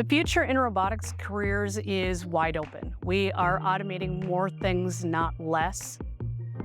The future in robotics careers is wide open. We are automating more things, not less.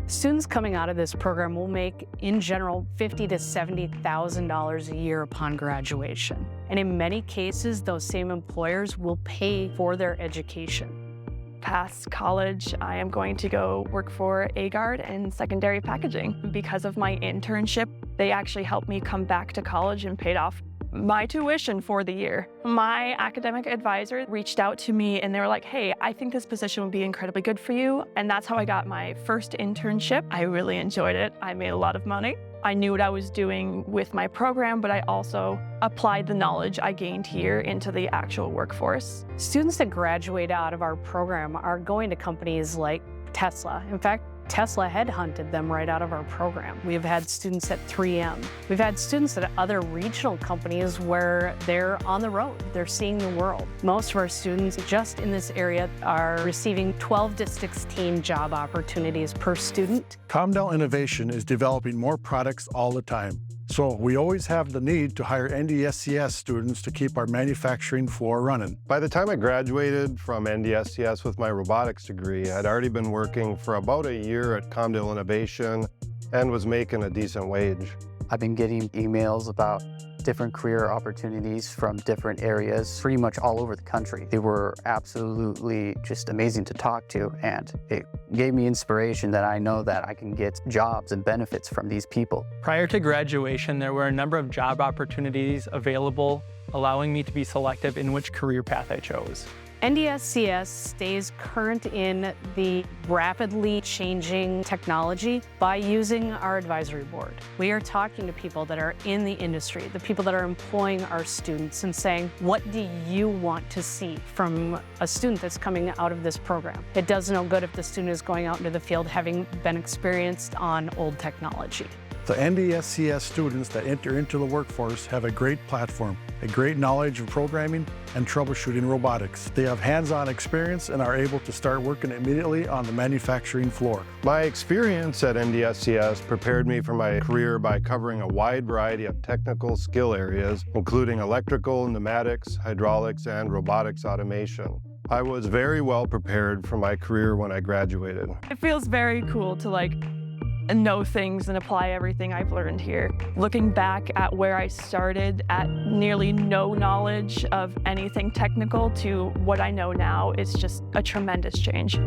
Students coming out of this program will make, in general, $50,000 to $70,000 a year upon graduation. And in many cases, those same employers will pay for their education. Past college, I am going to go work for AGuard in secondary packaging. Because of my internship, they actually helped me come back to college and paid off my tuition for the year. My academic advisor reached out to me and they were like, hey, I think this position would be incredibly good for you. And that's how I got my first internship. I really enjoyed it. I made a lot of money. I knew what I was doing with my program, but I also applied the knowledge I gained here into the actual workforce. Students that graduate out of our program are going to companies like Tesla. In fact, Tesla headhunted them right out of our program. We've had students at 3M. We've had students at other regional companies where they're on the road. They're seeing the world. Most of our students just in this area are receiving 12 to 16 job opportunities per student. Comdell Innovation is developing more products all the time. So we always have the need to hire NDSCS students to keep our manufacturing floor running. By the time I graduated from NDSCS with my robotics degree, I'd already been working for about a year at Comdell Innovation and was making a decent wage. I've been getting emails about different career opportunities from different areas, pretty much all over the country. They were absolutely just amazing to talk to, and it gave me inspiration that I know that I can get jobs and benefits from these people. Prior to graduation, there were a number of job opportunities available, allowing me to be selective in which career path I chose. NDSCS stays current in the rapidly changing technology by using our advisory board. We are talking to people that are in the industry, the people that are employing our students, and saying, what do you want to see from a student that's coming out of this program? It does no good if the student is going out into the field having been experienced on old technology. The NDSCS students that enter into the workforce have a great platform, a great knowledge of programming and troubleshooting robotics. They have hands-on experience and are able to start working immediately on the manufacturing floor. My experience at NDSCS prepared me for my career by covering a wide variety of technical skill areas, including electrical, pneumatics, hydraulics, and robotics automation. I was very well prepared for my career when I graduated. It feels very cool to know things and apply everything I've learned here. Looking back at where I started at nearly no knowledge of anything technical to what I know now, it's just a tremendous change.